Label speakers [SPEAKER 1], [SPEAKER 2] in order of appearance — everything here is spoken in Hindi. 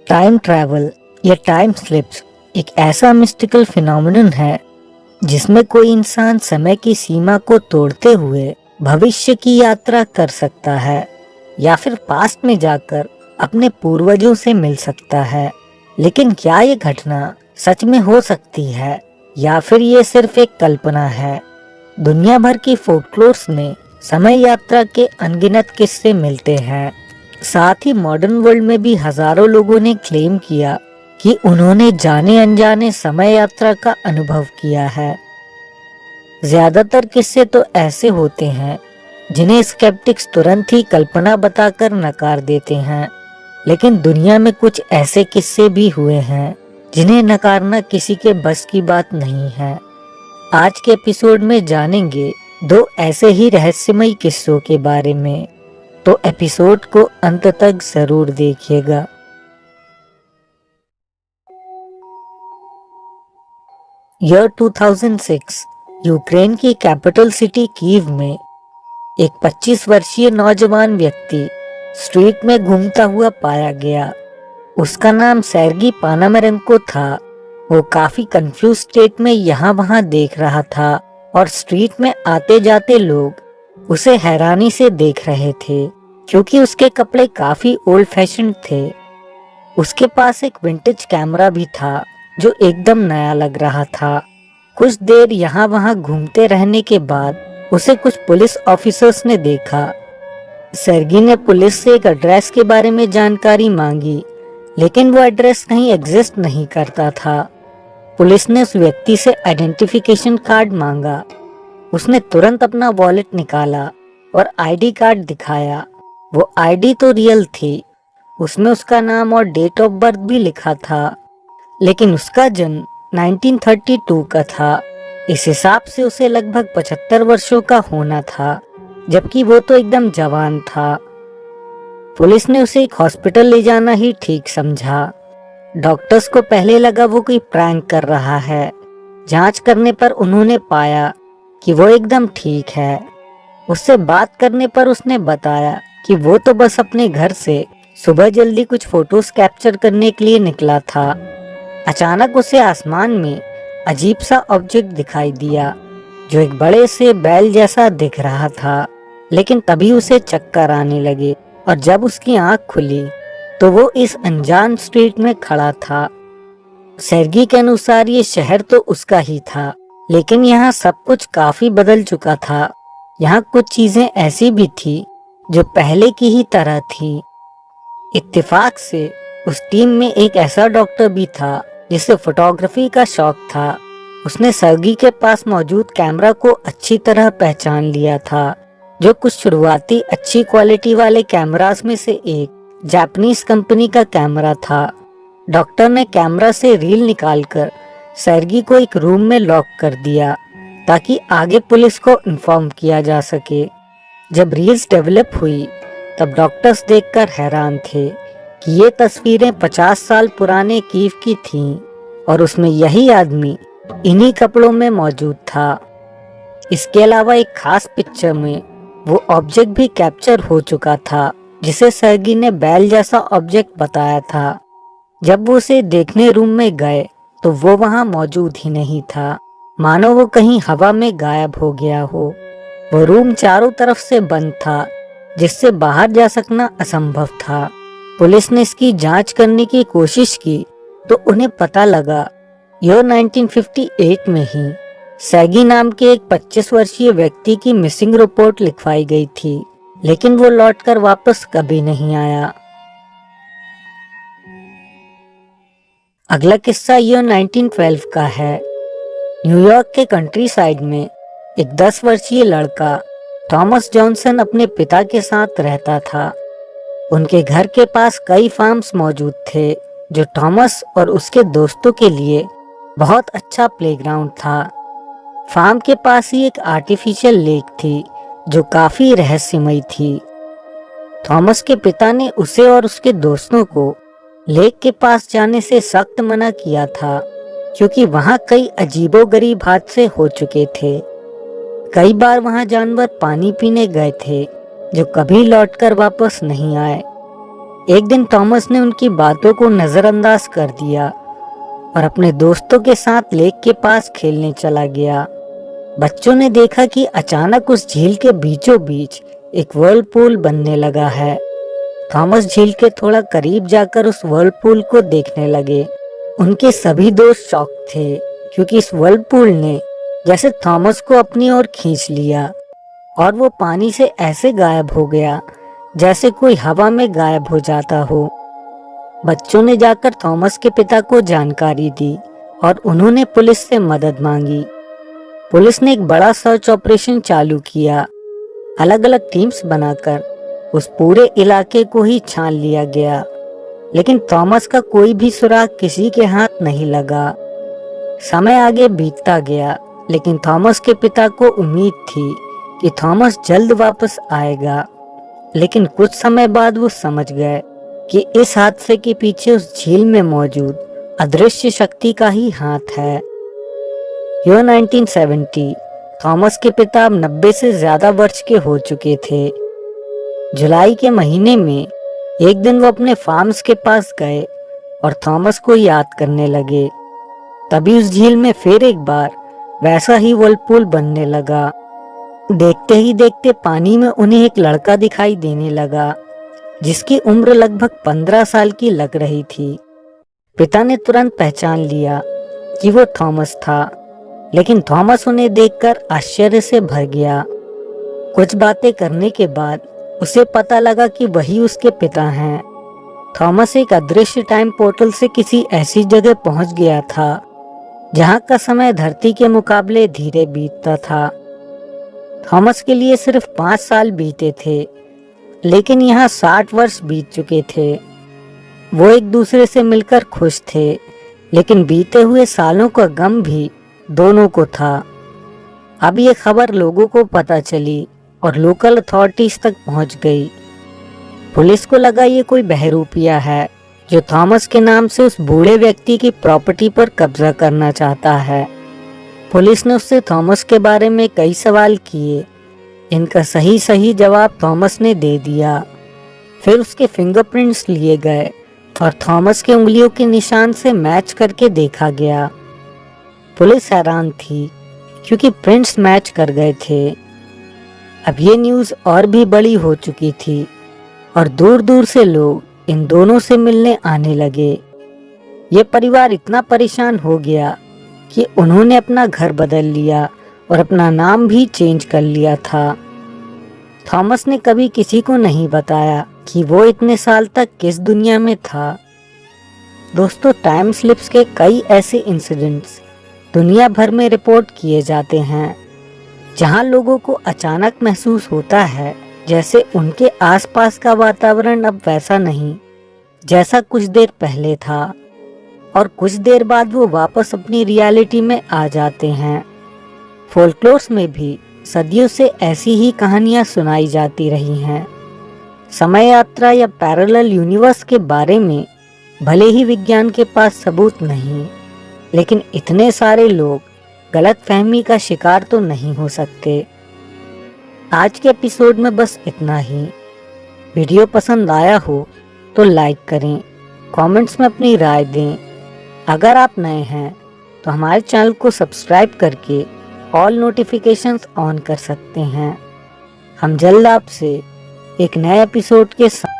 [SPEAKER 1] टाइम ट्रैवल या टाइम स्लिप्स एक ऐसा मिस्टिकल फिनोमेनन है जिसमें कोई इंसान समय की सीमा को तोड़ते हुए भविष्य की यात्रा कर सकता है या फिर पास्ट में जाकर अपने पूर्वजों से मिल सकता है। लेकिन क्या ये घटना सच में हो सकती है या फिर ये सिर्फ एक कल्पना है? दुनिया भर की फोकलोर्स में समय यात्रा के अनगिनत किस्से मिलते हैं। साथ ही मॉडर्न वर्ल्ड में भी हजारों लोगों ने क्लेम किया कि उन्होंने जाने अनजाने समय यात्रा का अनुभव किया है। ज्यादातर किस्से तो ऐसे होते हैं जिन्हें स्केप्टिक्स तुरंत ही कल्पना बताकर नकार देते हैं, लेकिन दुनिया में कुछ ऐसे किस्से भी हुए हैं जिन्हें नकारना किसी के बस की बात नहीं है। आज के एपिसोड में जानेंगे दो ऐसे ही रहस्यमयी किस्सों के बारे में, तो एपिसोड को अंत तक जरूर देखिएगा। ईयर 2006 यूक्रेन की कैपिटल सिटी कीव में एक 25 वर्षीय नौजवान व्यक्ति स्ट्रीट में घूमता हुआ पाया गया। उसका नाम सेर्गी पानामेरेंको था। वो काफी कंफ्यूज स्टेट में यहाँ वहाँ देख रहा था और स्ट्रीट में आते जाते लोग उसे हैरानी से देख रहे थे क्योंकि उसके कपड़े काफी ओल्ड फैशन थे। उसके पास एक विंटेज कैमरा भी था जो एकदम नया लग रहा था। कुछ देर यहाँ वहाँ घूमते रहने के बाद उसे कुछ पुलिस ऑफिसर्स ने देखा। सेर्गी ने पुलिस से एक एड्रेस के बारे में जानकारी मांगी, लेकिन वो एड्रेस कहीं एग्जिस्ट नहीं करता था। पुलिस ने उस व्यक्ति से आइडेंटिफिकेशन कार्ड मांगा। उसने तुरंत अपना वॉलेट निकाला और आईडी कार्ड दिखाया। वो आईडी तो रियल थी, उसमें उसका नाम और डेट ऑफ बर्थ भी लिखा था, लेकिन उसका जन्म 1932 का था। इस हिसाब से उसे लगभग 75 वर्षों का होना था, जबकि वो तो एकदम जवान था। पुलिस ने उसे एक हॉस्पिटल ले जाना ही ठीक समझा। डॉक्टर्स को पहले लगा वो कोई प्रैंक कर रहा है। जांच करने पर उन्होंने पाया कि वो एकदम ठीक है। उससे बात करने पर उसने बताया कि वो तो बस अपने घर से सुबह जल्दी कुछ फोटोज कैप्चर करने के लिए निकला था। अचानक उसे आसमान में अजीब सा ऑब्जेक्ट दिखाई दिया जो एक बड़े से बैल जैसा दिख रहा था, लेकिन तभी उसे चक्कर आने लगे और जब उसकी आंख खुली तो वो इस अनजान स्ट्रीट में खड़ा था। सेर्गी के अनुसार ये शहर तो उसका ही था, लेकिन यहाँ सब कुछ काफी बदल चुका था। यहाँ कुछ चीजें ऐसी भी थी जो पहले की ही तरह थी। इत्तेफाक से उस टीम में एक ऐसा डॉक्टर भी था जिसे फोटोग्राफी का शौक था। उसने सेर्गी के पास मौजूद कैमरा को अच्छी तरह पहचान लिया था, जो कुछ शुरुआती अच्छी क्वालिटी वाले कैमरास में से एक जापानीज कंपनी का कैमरा था। डॉक्टर ने कैमरा से रील निकालकर सेर्गी को एक रूम में लॉक कर दिया ताकि आगे पुलिस को इन्फॉर्म किया जा सके। जब रील्स डेवलप हुई तब डॉक्टर्स देखकर हैरान थे कि ये तस्वीरें 50 साल पुराने कीव की थीं और उसमें यही आदमी इन्हीं कपड़ों में मौजूद था। इसके अलावा एक खास पिक्चर में वो ऑब्जेक्ट भी कैप्चर हो चुका था जिसे सेर्गी ने बैल जैसा ऑब्जेक्ट बताया था। जब वो उसे देखने रूम में गए तो वो वहां मौजूद ही नहीं था, मानो वो कहीं हवा में गायब हो गया हो। वो रूम चारों तरफ से बंद था, जिससे बाहर जा सकना असंभव था। पुलिस ने इसकी जांच करने की कोशिश की तो उन्हें पता लगा ईयर 1958 में ही सेर्गी नाम के एक 25 वर्षीय व्यक्ति की मिसिंग रिपोर्ट लिखवाई गई थी, लेकिन वो लौटकर वापस कभी नहीं आया। अगला किस्सा ईयर 1912 का है। न्यूयॉर्क के कंट्री साइड में एक 10 वर्षीय लड़का थॉमस जॉनसन अपने पिता के साथ रहता था। उनके घर के पास कई फार्म्स मौजूद थे जो थॉमस और उसके दोस्तों के लिए बहुत अच्छा प्लेग्राउंड था। फार्म के पास ही एक आर्टिफिशियल लेक थी जो काफी रहस्यमयी थी। थॉमस के पिता ने उसे और उसके दोस्तों को लेक के पास जाने से सख्त मना किया था क्योंकि वहां कई अजीबोगरीब हादसे हो चुके थे। कई बार वहां जानवर पानी पीने गए थे जो कभी लौटकर वापस नहीं आए। एक दिन थॉमस ने उनकी बातों को नजरअंदाज कर दिया और अपने दोस्तों के साथ लेक के पास खेलने चला गया। बच्चों ने देखा कि अचानक उस झील के बीचों बीच एक व्हर्लपूल बनने लगा है। थॉमस झील के थोड़ा करीब जाकर उस व्हर्लपूल को देखने लगे। उनके सभी दोस्त शॉक थे क्योंकि इस व्हर्लपूल ने जैसे थॉमस को अपनी ओर खींच लिया और वो पानी से ऐसे गायब हो गया जैसे कोई हवा में गायब हो जाता हो। बच्चों ने जाकर थॉमस के पिता को जानकारी दी और उन्होंने पुलिस से मदद मांगी। पुलिस ने एक बड़ा सर्च ऑपरेशन चालू किया। अलग अलग टीम्स बनाकर उस पूरे इलाके को ही छान लिया गया, लेकिन थॉमस का कोई भी सुराग किसी के हाथ नहीं लगा। समय आगे बीतता गया, लेकिन थॉमस के पिता को उम्मीद थी कि थॉमस जल्द वापस आएगा। लेकिन कुछ समय बाद वो समझ गए कि इस हादसे के पीछे उस झील में मौजूद अदृश्य शक्ति का ही हाथ है। यह 1970। थॉमस के पिता अब 90 से ज्यादा वर्ष के हो चुके थे। जुलाई के महीने में एक दिन वो अपने फार्म्स के पास गए और थॉमस को याद करने लगे। तभी उस झील में फिर एक बार वैसा ही व्हर्लपूल बनने लगा। देखते ही देखते पानी में उन्हें एक लड़का दिखाई देने लगा जिसकी उम्र लगभग 15 साल की लग रही थी। पिता ने तुरंत पहचान लिया कि वो थॉमस था, लेकिन थॉमस उन्हें देखकर आश्चर्य से भर गया। कुछ बातें करने के बाद उसे पता लगा कि वही उसके पिता हैं। थॉमस एक अदृश्य टाइम पोर्टल से किसी ऐसी जगह पहुंच गया था जहां का समय धरती के मुकाबले धीरे बीतता था। थॉमस के लिए सिर्फ 5 साल बीते थे, लेकिन यहाँ 60 वर्ष बीत चुके थे। वो एक दूसरे से मिलकर खुश थे, लेकिन बीते हुए सालों का गम भी दोनों को था। अब ये खबर लोगों को पता चली और लोकल अथॉरिटीज तक पहुंच गई। पुलिस को लगा ये कोई बहरूपिया है जो थॉमस के नाम से उस बूढ़े व्यक्ति की प्रॉपर्टी पर कब्जा करना चाहता है। पुलिस ने उससे थॉमस के बारे में कई सवाल किए। इनका सही जवाब थॉमस ने दे दिया। फिर उसके फिंगरप्रिंट्स लिए गए और थॉमस के उंगलियों के निशान से मैच करके देखा गया। पुलिस हैरान थी क्योंकि प्रिंट्स मैच कर गए थे। अब ये न्यूज़ और भी बड़ी हो चुकी थी और दूर दूर से लोग इन दोनों से मिलने आने लगे। ये परिवार इतना परेशान हो गया कि उन्होंने अपना घर बदल लिया और अपना नाम भी चेंज कर लिया था। थॉमस ने कभी किसी को नहीं बताया कि वो इतने साल तक किस दुनिया में था। दोस्तों, टाइम स्लिप्स के कई ऐसे इंसिडेंट्स दुनिया भर में रिपोर्ट किए जाते हैं जहां लोगों को अचानक महसूस होता है जैसे उनके आसपास का वातावरण अब वैसा नहीं जैसा कुछ देर पहले था, और कुछ देर बाद वो वापस अपनी रियलिटी में आ जाते हैं। फोल्कलोर्स में भी सदियों से ऐसी ही कहानियां सुनाई जाती रही हैं। समय यात्रा या पैरेलल यूनिवर्स के बारे में भले ही विज्ञान के पास सबूत नहीं, लेकिन इतने सारे लोग गलतफहमी का शिकार तो नहीं हो सकते। आज के एपिसोड में बस इतना ही। वीडियो पसंद आया हो तो लाइक करें, कमेंट्स में अपनी राय दें। अगर आप नए हैं तो हमारे चैनल को सब्सक्राइब करके ऑल नोटिफिकेशंस ऑन कर सकते हैं। हम जल्द आपसे एक नए एपिसोड के साथ